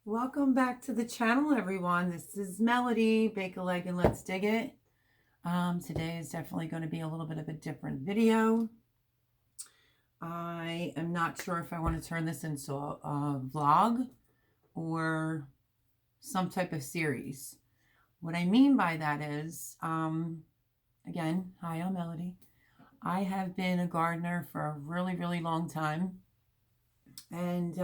Welcome back to the channel, everyone. This is Melody, Bake a Leg and Let's Dig It. Today is definitely going to be a little bit of a different video. I am not sure if I want to turn this into a vlog or some type of series. What I mean by that is, again, hi, I'm Melody. I have been a gardener for a really, really long time. And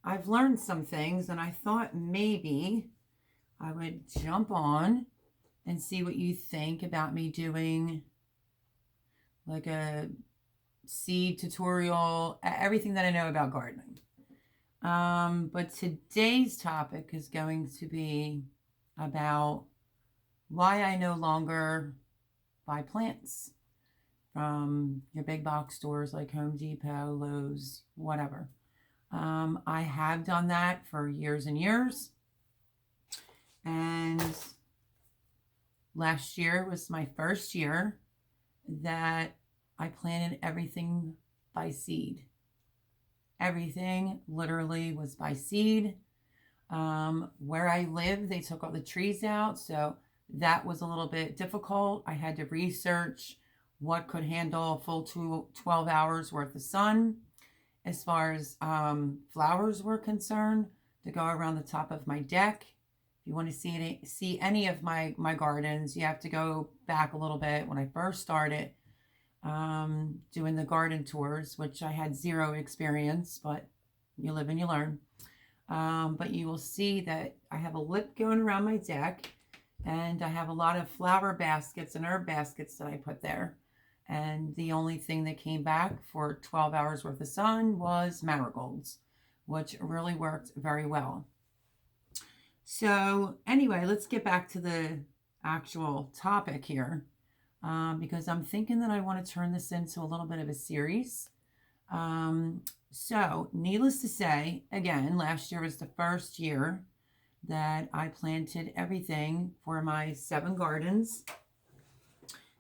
I've learned some things, and I thought maybe I would jump on and see what you think about me doing like a seed tutorial, everything that I know about gardening. But today's topic is going to be about why I no longer buy plants from your big box stores like Home Depot, Lowe's, whatever. I have done that for years and years. And last year was my first year that I planted everything by seed. Everything literally was by seed. Where I live, they took all the trees out, so that was a little bit difficult. I had to research what could handle a full 12 hours worth of sun as far as flowers were concerned, to go around the top of my deck. If you want to see any of my gardens, you have to go back a little bit when I first started doing the garden tours, which I had zero experience, but you live and you learn. But you will see that I have a lip going around my deck, and I have a lot of flower baskets and herb baskets that I put there. And the only thing that came back for 12 hours worth of sun was marigolds, which really worked very well. So anyway, let's get back to the actual topic here, because I'm thinking that I want to turn this into a little bit of a series. So needless to say, again, last year was the first year that I planted everything for my 7 gardens.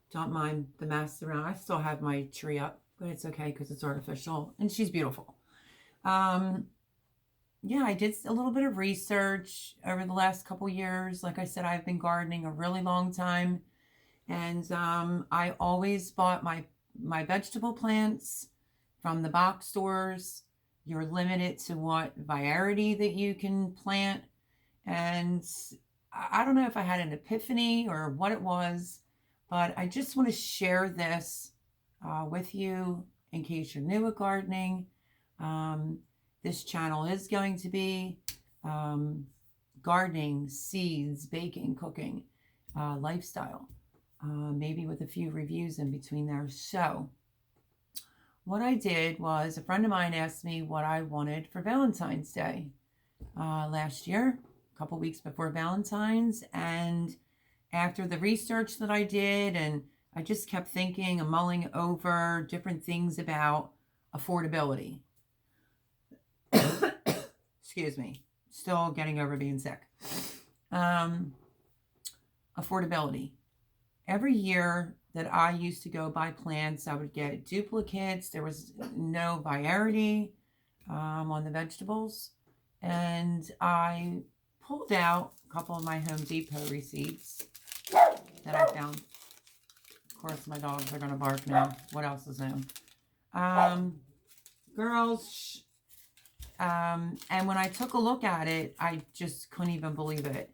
Don't mind the mess around. I still have my tree up, but it's okay because it's artificial and she's beautiful. Yeah, I did a little bit of research over the last couple years. Like I said, I've been gardening a really long time, and I always bought my vegetable plants from the box stores. You're limited to what variety that you can plant, and I don't know if I had an epiphany or what it was, but I just want to share this with you in case you're new at gardening. This channel is going to be gardening, seeds, baking, cooking, lifestyle, maybe with a few reviews in between there. So what I did was, a friend of mine asked me what I wanted for Valentine's Day last year, a couple weeks before Valentine's. And after the research that I did, and I just kept thinking and mulling over different things about affordability. Excuse me, still getting over being sick. Affordability. Every year that I used to go buy plants, I would get duplicates. There was no variety on the vegetables. And I pulled out a couple of my Home Depot receipts that I found. Of course, my dogs are going to bark now. What else is new? Girls, and when I took a look at it, I just couldn't even believe it.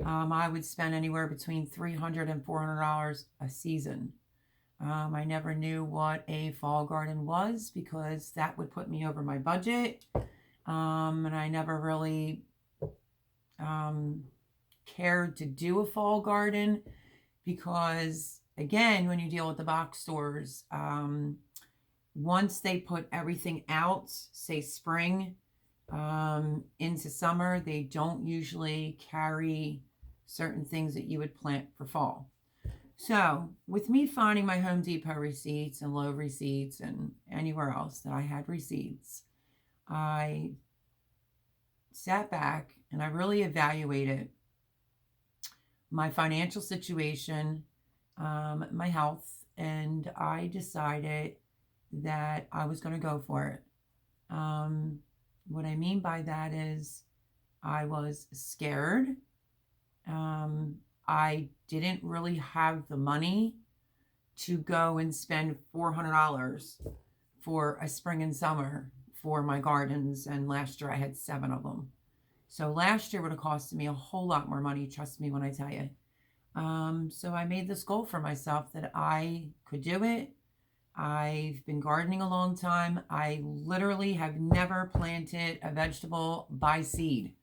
I would spend anywhere between $300 and $400 a season. I never knew what a fall garden was because that would put me over my budget. And I never really cared to do a fall garden because, again, when you deal with the box stores, once they put everything out, say spring into summer, they don't usually carry certain things that you would plant for fall. So with me finding my Home Depot receipts and Lowe's receipts and anywhere else that I had receipts, I sat back and I really evaluated my financial situation, my health, and I decided that I was going to go for it. What I mean by that is I was scared. I didn't really have the money to go and spend $400 for a spring and summer for my gardens. And last year I had 7 of them. So last year would have costed me a whole lot more money, trust me when I tell you. So I made this goal for myself that I could do it. I've been gardening a long time. I literally have never planted a vegetable by seed.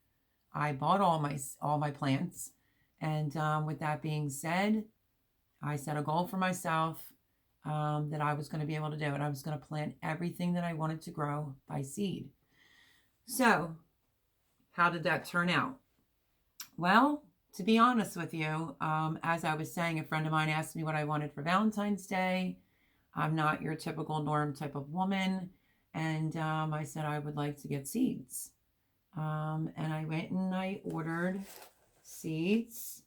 I bought all my plants. And with that being said, I set a goal for myself that I was going to be able to do it. I was going to plant everything that I wanted to grow by seed. So how did that turn out? Well, to be honest with you, as I was saying, a friend of mine asked me what I wanted for Valentine's Day. I'm not your typical norm type of woman. And I said I would like to get seeds. And I went and I ordered seeds.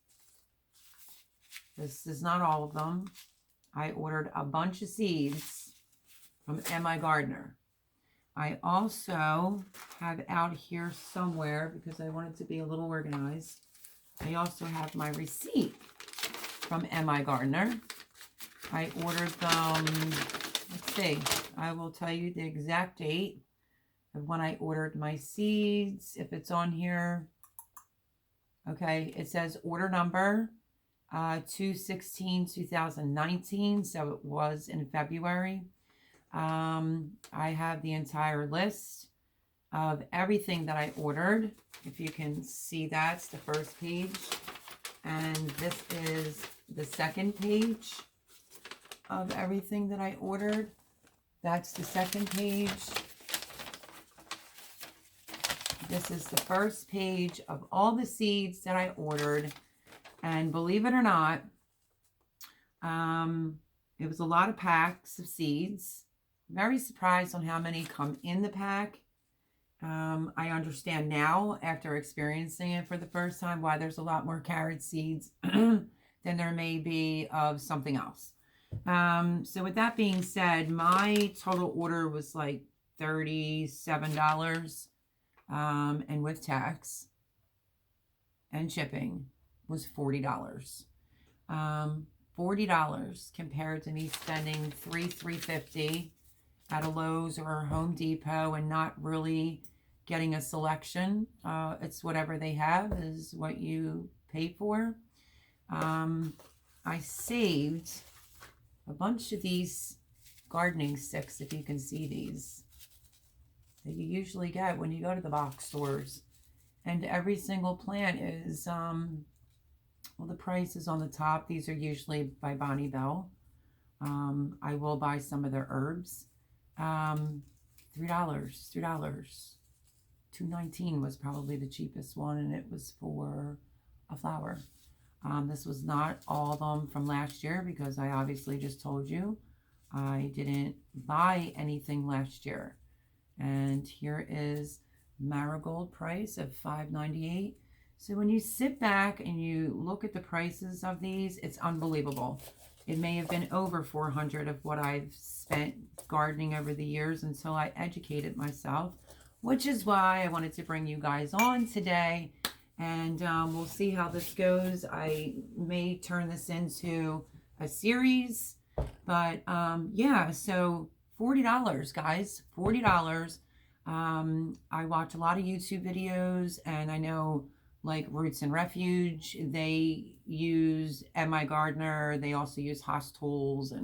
This is not all of them. I ordered a bunch of seeds from M.I. Gardener. I also have out here somewhere, because I wanted to be a little organized, I also have my receipt from M.I. Gardener. I ordered them, let's see, I will tell you the exact date of when I ordered my seeds, if it's on here. Okay, it says order number 2/16/2019, so it was in February. I have the entire list of everything that I ordered. If you can see, that's the first page. And this is the second page of everything that I ordered. That's the second page. This is the first page of all the seeds that I ordered. And believe it or not, it was a lot of packs of seeds. Very surprised on how many come in the pack. I understand now, after experiencing it for the first time, why there's a lot more carrot seeds than there may be of something else. So with that being said, my total order was like $37, and with tax and shipping was $40. $40 compared to me spending $350 at a Lowe's or a Home Depot and not really getting a selection. It's whatever they have is what you pay for. I saved a bunch of these gardening sticks, if you can see these, that you usually get when you go to the box stores. And every single plant is, well, the price is on the top. These are usually by Bonnie Bell. I will buy some of their herbs. $3. $2.19 was probably the cheapest one, and it was for a flower. This was not all of them from last year, because I obviously just told you I didn't buy anything last year. And here is marigold price of $5.98. So when you sit back and you look at the prices of these, it's unbelievable. It may have been over $400 of what I've spent gardening over the years until I educated myself, which is why I wanted to bring you guys on today. And we'll see how this goes. I may turn this into a series, but yeah, so $40, guys, $40. I watch a lot of YouTube videos, and I know like Roots and Refuge, they use M.I. Gardener. They also use Haas Tools.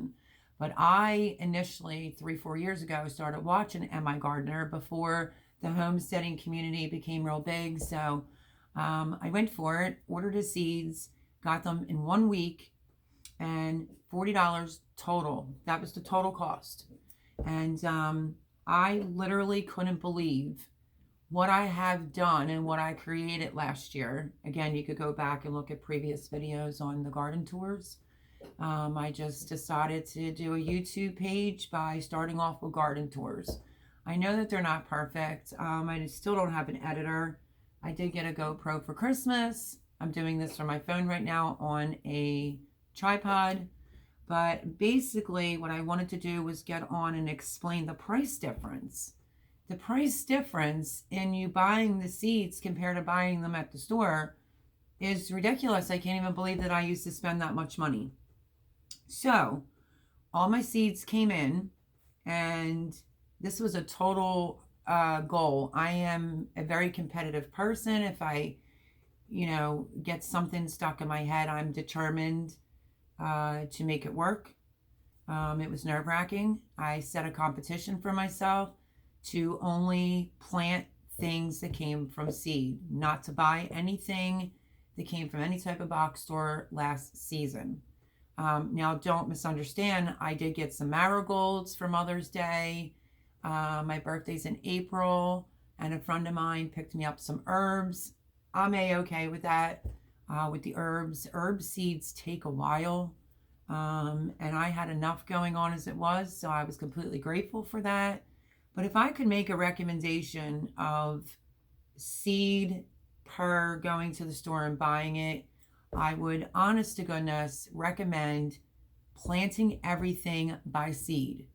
But I initially, 3-4 years ago, started watching M.I. Gardener before the homesteading community became real big. So I went for it, ordered the seeds, got them in 1 week, and $40 total. That was the total cost. And I literally couldn't believe what I have done and what I created last year. Again, you could go back and look at previous videos on the garden tours. I just decided to do a YouTube page by starting off with garden tours. I know that they're not perfect. I still don't have an editor. I did get a GoPro for Christmas. I'm doing this from my phone right now on a tripod. But basically what I wanted to do was get on and explain the price difference the price difference in you buying the seeds compared to buying them at the store is ridiculous. I can't even believe that I used to spend that much money. So all my seeds came in, and this was a total goal. I am a very competitive person. If I, get something stuck in my head, I'm determined to make it work. It was nerve-wracking. I set a competition for myself to only plant things that came from seed, not to buy anything that came from any type of box store last season. Now, don't misunderstand. I did get some marigolds for Mother's Day. My birthday's in April, and a friend of mine picked me up some herbs. I'm A-okay with that. With the herbs, herb seeds take a while. And I had enough going on as it was, so I was completely grateful for that. But if I could make a recommendation of seed per going to the store and buying it, I would, honest to goodness, recommend planting everything by seed.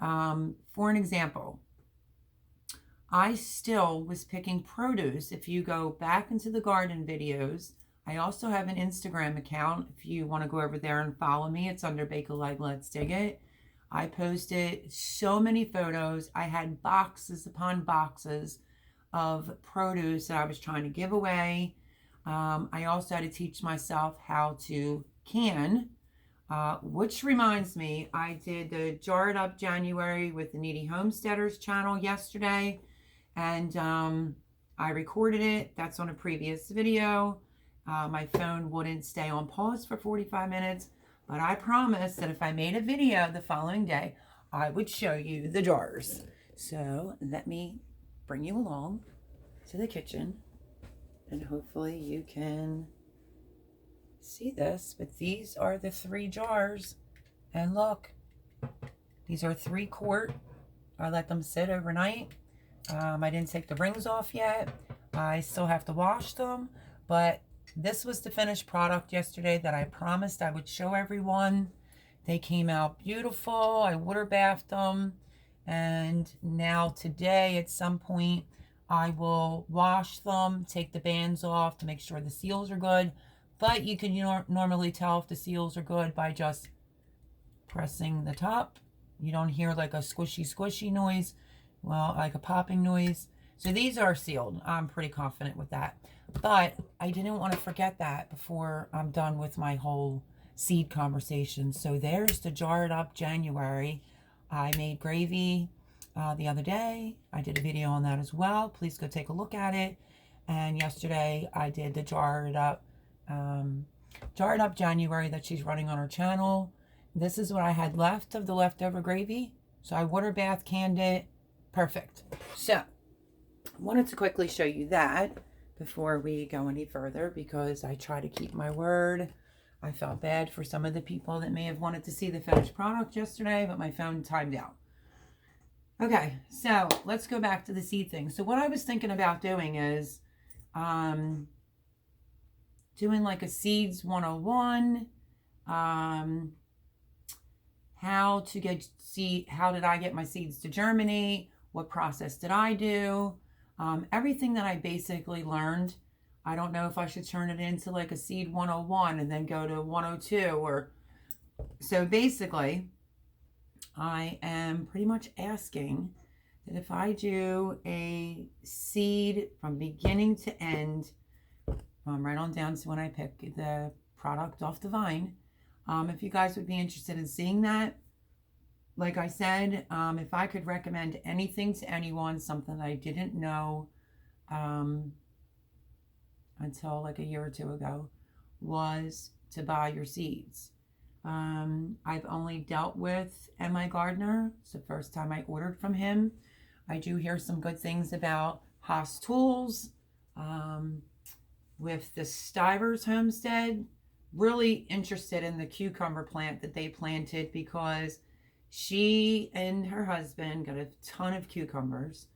For an example, I still was picking produce. If you go back into the garden videos, I also have an Instagram account. If you want to go over there and follow me, it's under Bake a Leg, Let's Dig It. I posted so many photos. I had boxes upon boxes of produce that I was trying to give away. I also had to teach myself how to can, which reminds me, I did the Jar It Up January with the Needy Homesteaders channel yesterday, and I recorded it. That's on a previous video. My phone wouldn't stay on pause for 45 minutes, but I promised that if I made a video the following day, I would show you the jars. So let me bring you along to the kitchen, and hopefully you can see this, but these are the 3 jars. And look, these are 3 quart. I let them sit overnight. I didn't take the rings off yet. I still have to wash them, but this was the finished product yesterday that I promised I would show everyone. They came out beautiful. I water bathed them, and now today at some point I will wash them, take the bands off to make sure the seals are good. But you can normally tell if the seals are good by just pressing the top. You don't hear like a squishy noise, well, like a popping noise. So these are sealed. I'm pretty confident with that. But I didn't want to forget that before I'm done with my whole seed conversation. So there's the Jar It Up January. I made gravy the other day. I did a video on that as well. Please go take a look at it. And yesterday I did the Jar It Up January that she's running on her channel. This is what I had left of the leftover gravy. So I water bath canned it. Perfect. So I wanted to quickly show you that before we go any further, because I try to keep my word. I felt bad for some of the people that may have wanted to see the finished product yesterday, but my phone timed out. Okay, so let's go back to the seed thing. So what I was thinking about doing is doing like a seeds 101, how did I get my seeds to germinate? What process did I do? Everything that I basically learned. I don't know if I should turn it into like a seed 101 and then go to 102 or so. Basically, I am pretty much asking that if I do a seed from beginning to end, right on down to when I pick the product off the vine, if you guys would be interested in seeing that. Like I said, if I could recommend anything to anyone, something that I didn't know until like a year or 2 ago, was to buy your seeds. I've only dealt with M.I. Gardner. It's the first time I ordered from him. I do hear some good things about Haas Tools. With the Stivers Homestead, really interested in the cucumber plant that they planted, because she and her husband got a ton of cucumbers.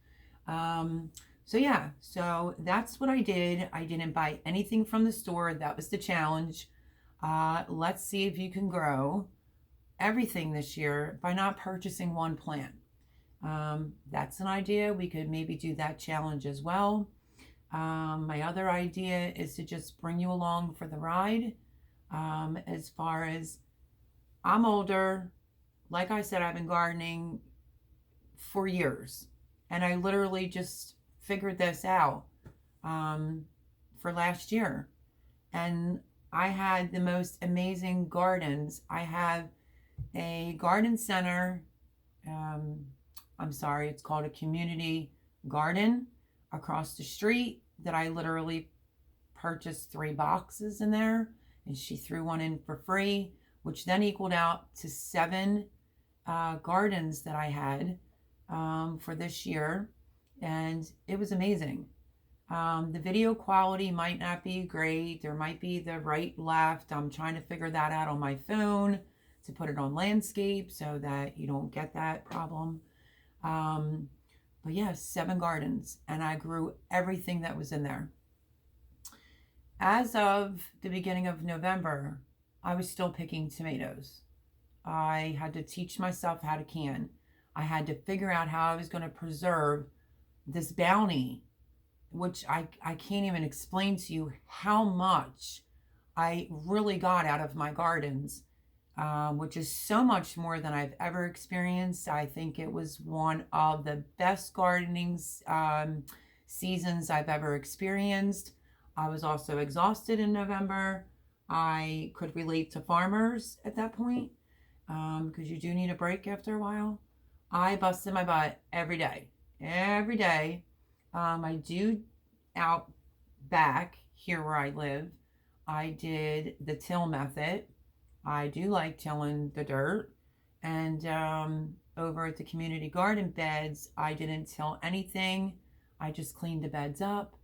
So yeah, so that's what I did. I didn't buy anything from the store. That was the challenge. Let's see if you can grow everything this year by not purchasing one plant. That's an idea. We could maybe do that challenge as well. My other idea is to just bring you along for the ride. As far as I'm older, like I said, I've been gardening for years, and I literally just figured this out for last year. And I had the most amazing gardens. I have a garden center. I'm sorry, it's called a community garden across the street that I literally purchased 3 boxes in there, and she threw one in for free, which then equaled out to 7 gardens that I had for this year, and it was amazing. The video quality might not be great. There might be the right, left. I'm trying to figure that out on my phone to put it on landscape so that you don't get that problem. But yeah, 7 gardens, and I grew everything that was in there. As of the beginning of November, I was still picking tomatoes. I had to teach myself how to can. I had to figure out how I was going to preserve this bounty, which I can't even explain to you how much I really got out of my gardens, which is so much more than I've ever experienced. I think it was one of the best gardening seasons I've ever experienced. I was also exhausted in November. I could relate to farmers at that point, because you do need a break after a while. I busted my butt every day. Every day. I do out back here where I live. I did the till method. I do like tilling the dirt. And over at the community garden beds, I didn't till anything. I just cleaned the beds up,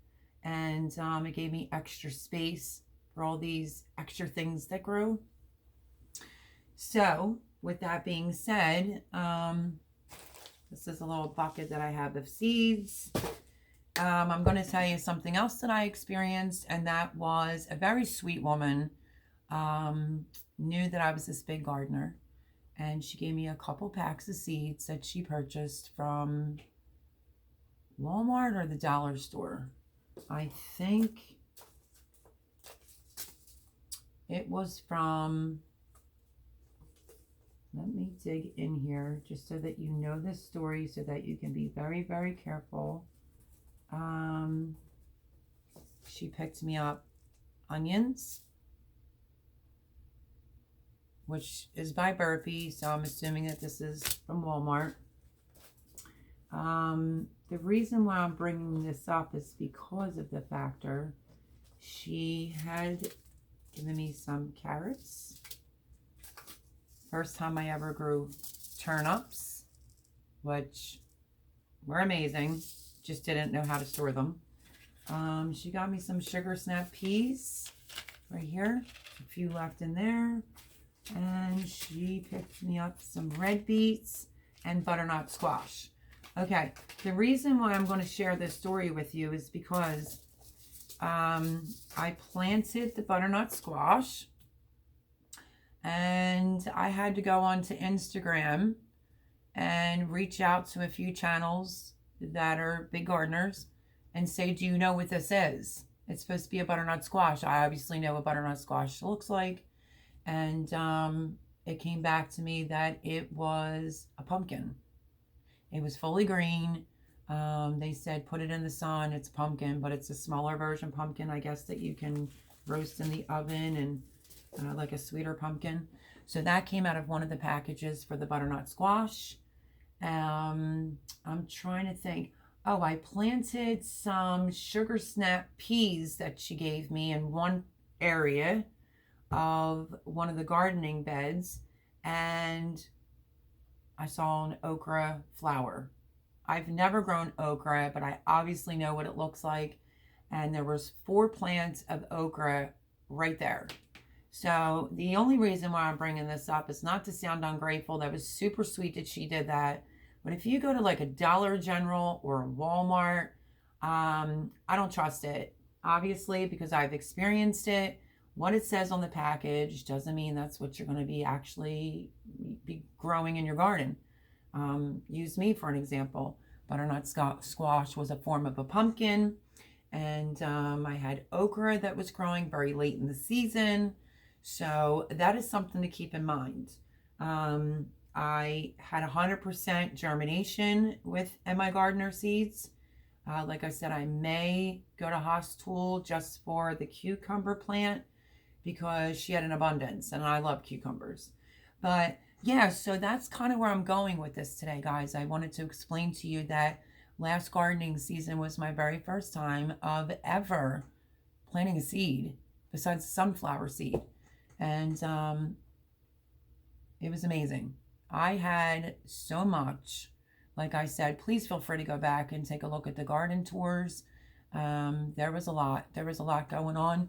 and it gave me extra space for all these extra things that grow. So with that being said, this is a little bucket that I have of seeds. I'm going to tell you something else that I experienced, and that was a very sweet woman knew that I was this big gardener, and she gave me a couple packs of seeds that she purchased from Walmart or the dollar store. I think it was from, let me dig in here just so that you know this story, so that you can be very, very careful. She picked me up onions, which is by Burpee, so I'm assuming that this is from Walmart. The reason why I'm bringing this up is because of the factor she had given me some carrots. First time I ever grew turnips, which were amazing. Just didn't know how to store them. She got me some sugar snap peas right here. A few left in there. And she picked me up some red beets and butternut squash. Okay, the reason why I'm going to share this story with you is because I planted the butternut squash, and I had to go onto Instagram and reach out to a few channels that are big gardeners and say, do you know what this is? It's supposed to be a butternut squash. I obviously know what butternut squash looks like. And it came back to me that it was a pumpkin. It was fully green. They said put it in the sun. It's pumpkin, but it's a smaller version pumpkin, I guess, that you can roast in the oven, and like a sweeter pumpkin. So that came out of one of the packages for the butternut squash. I'm trying to think. Oh, I planted some sugar snap peas that she gave me in one area of one of the gardening beds, and I saw an okra flower. I've never grown okra, but I obviously know what it looks like, and there was 4 plants of okra right there. So the only reason why I'm bringing this up is not to sound ungrateful. That was super sweet that she did that. But if you go to like a Dollar General or a Walmart, I don't trust it, obviously, because I've experienced it. What it says on the package doesn't mean that's what you're going to be actually be growing in your garden. Use me for an example. Butternut squash was a form of a pumpkin. And I had okra that was growing very late in the season. So that is something to keep in mind. I had 100% germination with MI Gardener seeds. Like I said, I may go to Hostool just for the cucumber plant because she had an abundance and I love cucumbers. But yeah, so that's kind of where I'm going with this today, guys. I wanted to explain to you that last gardening season was my very first time of ever planting a seed besides sunflower seed. And it was amazing. I had so much. Like I said, please feel free to go back and take a look at the garden tours. There was a lot. There was a lot going on.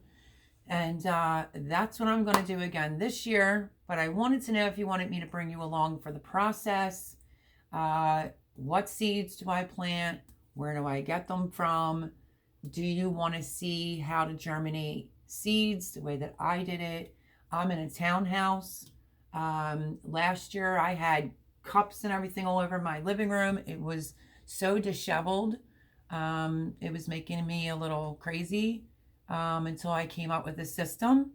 And that's what I'm going to do again this year. But I wanted to know if you wanted me to bring you along for the process. What seeds do I plant? Where do I get them from? Do you want to see how to germinate seeds the way that I did it? I'm in a townhouse. Last year I had cups and everything all over my living room. It was so disheveled. It was making me a little crazy until I came up with a system.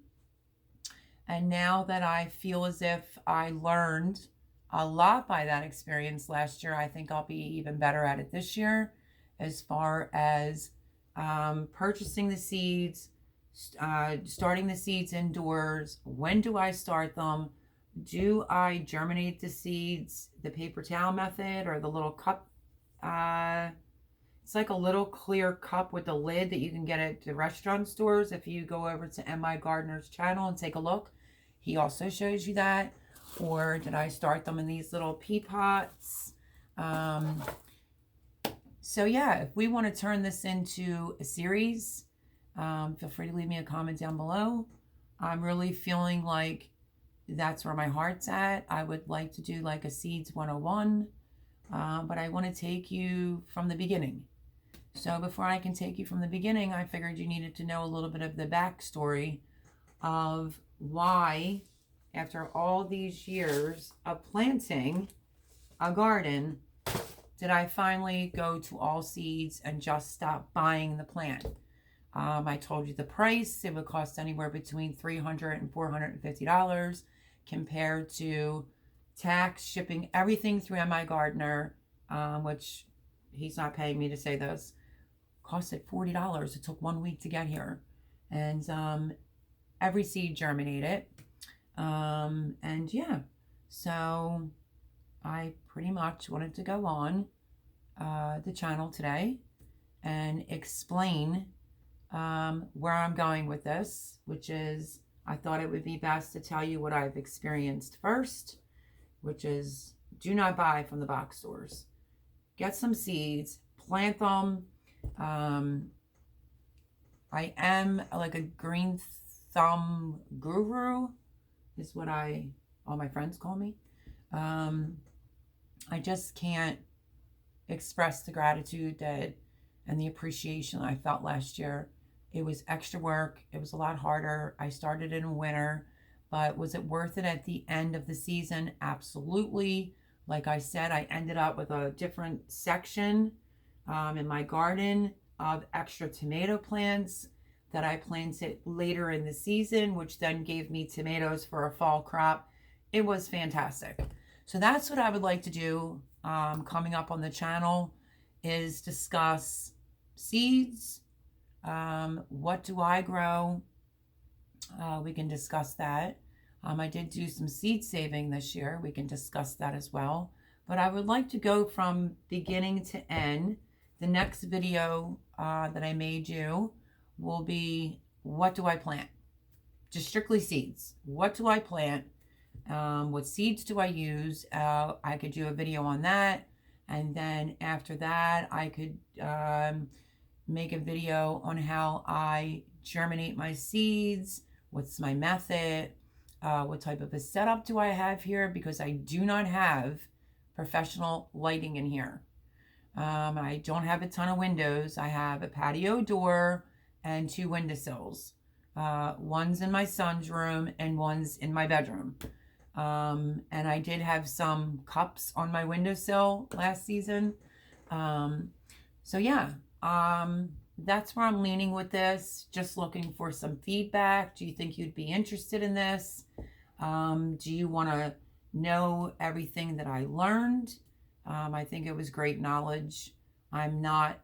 And now that I feel as if I learned a lot by that experience last year, I think I'll be even better at it this year as far as purchasing the seeds, starting the seeds indoors. When do I start them? Do I germinate the seeds the paper towel method or the little cup? It's like a little clear cup with a lid that you can get at the restaurant stores. If you go over to MI Gardener's channel and take a look, he also shows you that. Or did I start them in these little pea pots? So yeah, if we want to turn this into a series, feel free to leave me a comment down below. I'm really feeling like that's where my heart's at. I would like to do like a Seeds 101, but I want to take you from the beginning. So before I can take you from the beginning, I figured you needed to know a little bit of the backstory of why, after all these years of planting a garden, did I finally go to all seeds and just stop buying the plant. I told you the price. It would cost anywhere between $300 and $450 compared to tax, shipping, everything through MI Gardener, which he's not paying me to say this, costed $40. It took 1 week to get here. And every seed germinated. And yeah, so I pretty much wanted to go on the channel today and explain where I'm going with this, which is I thought it would be best to tell you what I've experienced first, which is do not buy from the box stores. Get some seeds, plant them. I am like a green thumb guru is what all my friends call me. I just can't express the gratitude that and the appreciation I felt last year. It was extra work. It was a lot harder. I started in winter, but was it worth it at the end of the season? Absolutely. Like I said, I ended up with a different section in my garden of extra tomato plants that I planted later in the season, which then gave me tomatoes for a fall crop. It was fantastic. So that's what I would like to do coming up on the channel is discuss seeds. What do I grow? We can discuss that. I did do some seed saving this year. We can discuss that as well. But I would like to go from beginning to end. The next video that I made you will be what do I plant? Just strictly seeds. What do I plant? What seeds do I use? I could do a video on that. And then after that, I could make a video on how I germinate my seeds. What's my method? What type of a setup do I have here? Because I do not have professional lighting in here. I don't have a ton of windows. I have a patio door and 2 windowsills. One's in my son's room and one's in my bedroom. And I did have some cups on my windowsill last season. So yeah, that's where I'm leaning with this. Just looking for some feedback. Do you think you'd be interested in this? Do you want to know everything that I learned? I think it was great knowledge. I'm not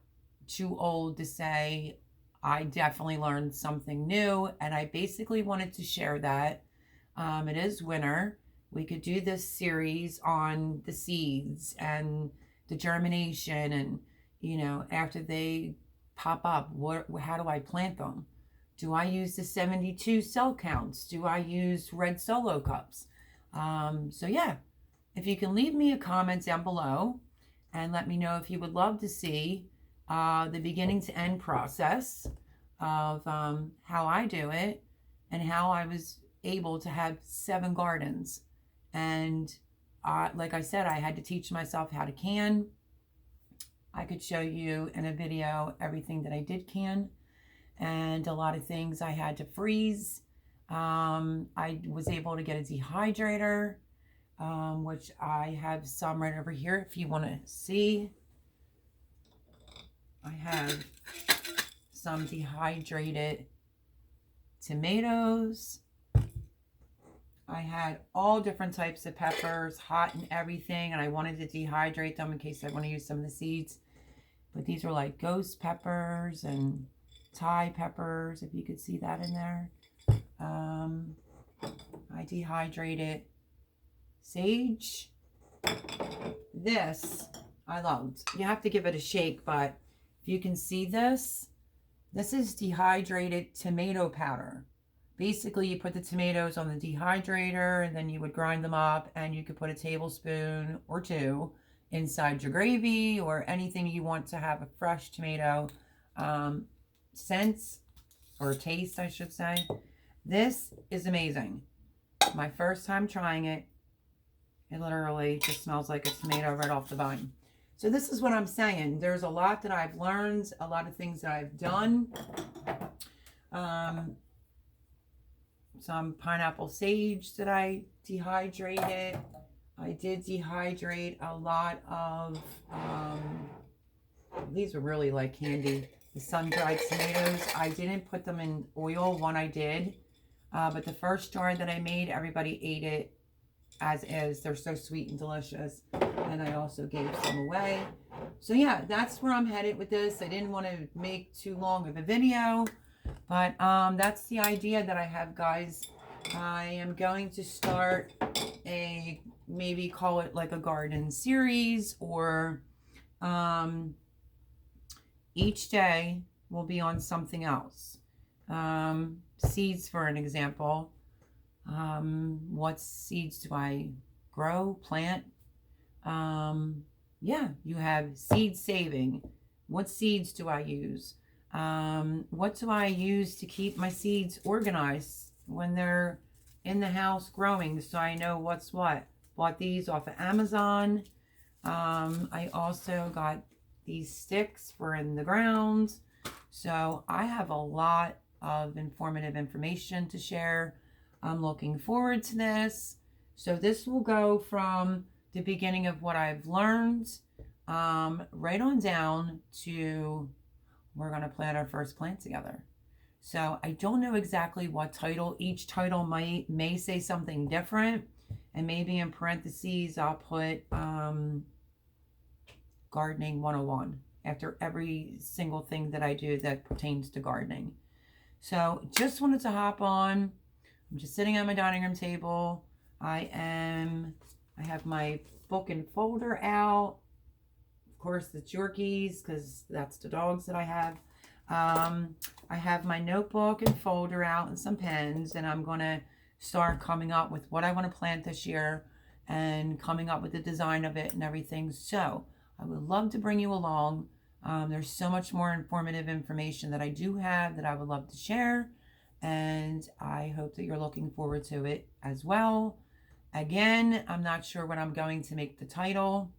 too old to say I definitely learned something new, and I basically wanted to share that. It is winter. We could do this series on the seeds and the germination, and after they pop up, how do I plant them? Do I use the 72 cell counts? Do I use red solo cups? So yeah, if you can leave me a comment down below and let me know if you would love to see the beginning to end process of how I do it and how I was able to have 7 gardens. And like I said, I had to teach myself how to can. I could show you in a video everything that I did can, and a lot of things I had to freeze. I was able to get a dehydrator, which I have some right over here if you want to see. I have some dehydrated tomatoes. I had all different types of peppers, hot and everything, and I wanted to dehydrate them in case I want to use some of the seeds. But these are like ghost peppers and Thai peppers, if you could see that in there. I dehydrated sage. This I loved. You have to give it a shake, but if you can see this, this is dehydrated tomato powder. Basically, you put the tomatoes on the dehydrator and then you would grind them up, and you could put a tablespoon or 2 inside your gravy or anything you want to have a fresh tomato sense or taste, I should say. This is amazing. My first time trying it, it literally just smells like a tomato right off the vine. So this is what I'm saying. There's a lot that I've learned, a lot of things that I've done. Some pineapple sage that I dehydrated. I did dehydrate a lot of, these are really like candy, the sun-dried tomatoes. I didn't put them in oil, one I did, but the first jar that I made, everybody ate it as is. They're so sweet and delicious, and I also gave some away. So yeah, that's where I'm headed with this. I didn't want to make too long of a video, but that's the idea that I have, guys. I am going to start a, maybe call it like a garden series, or each day will be on something else. Seeds, for an example. What seeds do I grow, plant? Yeah, you have seed saving. What seeds do I use? What do I use to keep my seeds organized when they're in the house growing, so I know what's what? Bought these off of Amazon. I also got these sticks for in the ground. So I have a lot of informative information to share. I'm looking forward to this. So this will go from the beginning of what I've learned, right on down to we're going to plant our first plant together. So I don't know exactly what title. Each title may say something different, and maybe in parentheses I'll put Gardening 101 after every single thing that I do that pertains to gardening. So just wanted to hop on. I'm just sitting at my dining room table. I have my book and folder out. Of course, the Yorkies, because that's the dogs that I have. I have my notebook and folder out and some pens, and I'm going to start coming up with what I want to plant this year and coming up with the design of it and everything. So I would love to bring you along. There's so much more informative information that I do have that I would love to share, and I hope that you're looking forward to it as well. Again, I'm not sure what I'm going to make the title.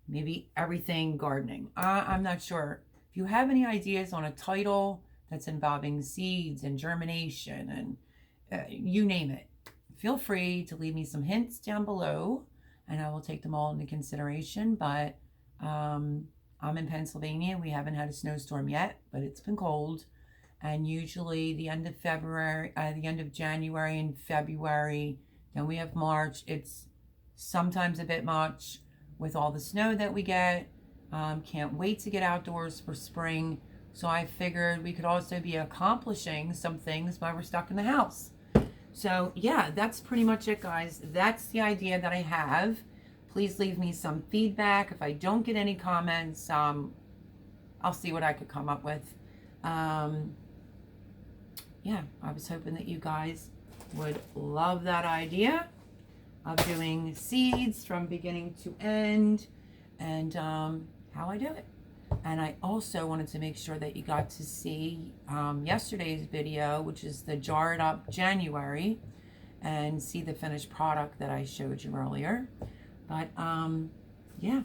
Maybe everything gardening. I'm not sure. If you have any ideas on a title that's involving seeds and germination and you name it, feel free to leave me some hints down below, and I will take them all into consideration. But I'm in Pennsylvania. We haven't had a snowstorm yet, but it's been cold. And usually the end of February, the end of January and February, then we have March. It's sometimes a bit much with all the snow that we get. Can't wait to get outdoors for spring. So I figured we could also be accomplishing some things while we're stuck in the house. So yeah, that's pretty much it, guys. That's the idea that I have. Please leave me some feedback. If I don't get any comments, I'll see what I could come up with. Yeah, I was hoping that you guys would love that idea of doing seeds from beginning to end, and how I do it. And I also wanted to make sure that you got to see yesterday's video, which is the Jarred Up January, and see the finished product that I showed you earlier. But yeah,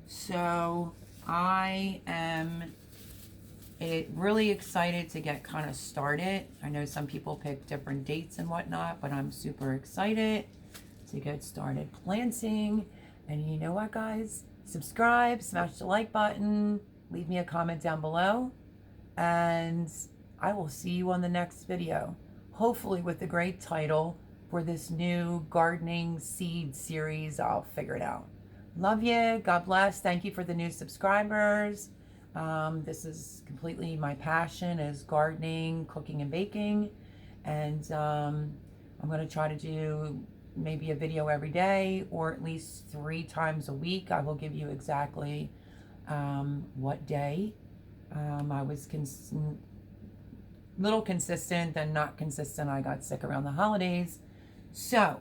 so I am really excited to get kind of started. I know some people pick different dates and whatnot, but I'm super excited to get started planting. And you know what, guys? Subscribe, smash the like button, leave me a comment down below, and I will see you on the next video, hopefully with a great title for this new gardening seed series. I'll figure it out. Love you. God bless. Thank you for the new subscribers. This is completely my passion, is gardening, cooking, and baking. And I'm going to try to do maybe a video every day, or at least 3 times a week. I will give you exactly what day. I was little consistent, then not consistent. I got sick around the holidays. So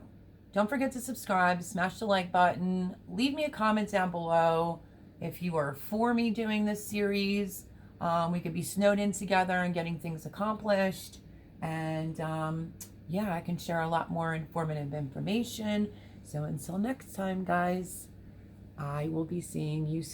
don't forget to subscribe, smash the like button, leave me a comment down below if you are for me doing this series. We could be snowed in together and getting things accomplished. And yeah, I can share a lot more informative information. So until next time, guys, I will be seeing you soon.